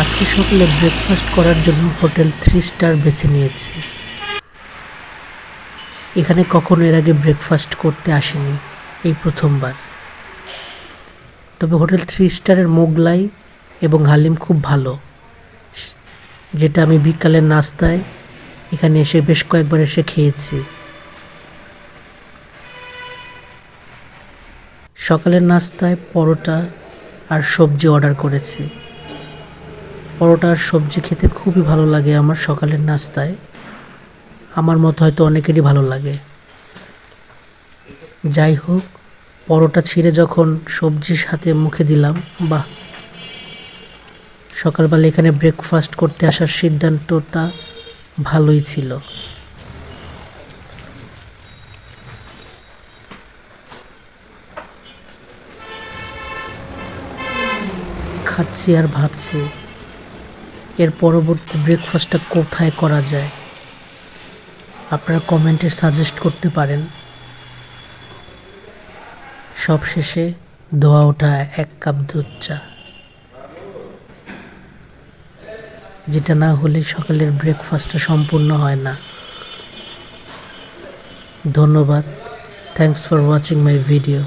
আজকে সকালে ব্রেকফাস্ট করার জন্য হোটেল 3 স্টার বেছে নিয়েছি। এখানে কখনো এর আগে ব্রেকফাস্ট করতে আসিনি, এই প্রথমবার। তবে হোটেল 3 স্টারের মোগলাই এবং হালিম খুব ভালো, যেটা আমি বিকালের নাস্তায় এখানে এসে বেশ কয়েকবার এসে খেয়েছি। সকালের নাস্তায় পরোটা আর সবজি অর্ডার করেছি। পরোটা আর সবজি খেতে খুবই ভালো লাগে আমার সকালের নাস্তায়। আমার মতো হয়তো অনেকেরই ভালো লাগে। যাই হোক, পরোটা ছিঁড়ে যখন সবজির সাথে মুখে দিলাম, বাহ! সকালবেলা এখানে ব্রেকফাস্ট করতে আসার সিদ্ধান্তটা ভালোই ছিল। খাচ্ছি আর ভাবছি এর পরবর্তী ব্রেকফাস্টটা কোথায় করা যায়। আপনারা কমেন্টে সাজেস্ট করতে পারেন। সবশেষে ধোয়া ওঠা 1 কাপ দুধ চা, যেটা না হলে সকালের ব্রেকফাস্টটা সম্পূর্ণ হয় না। ধন্যবাদ। Thanks for watching my video.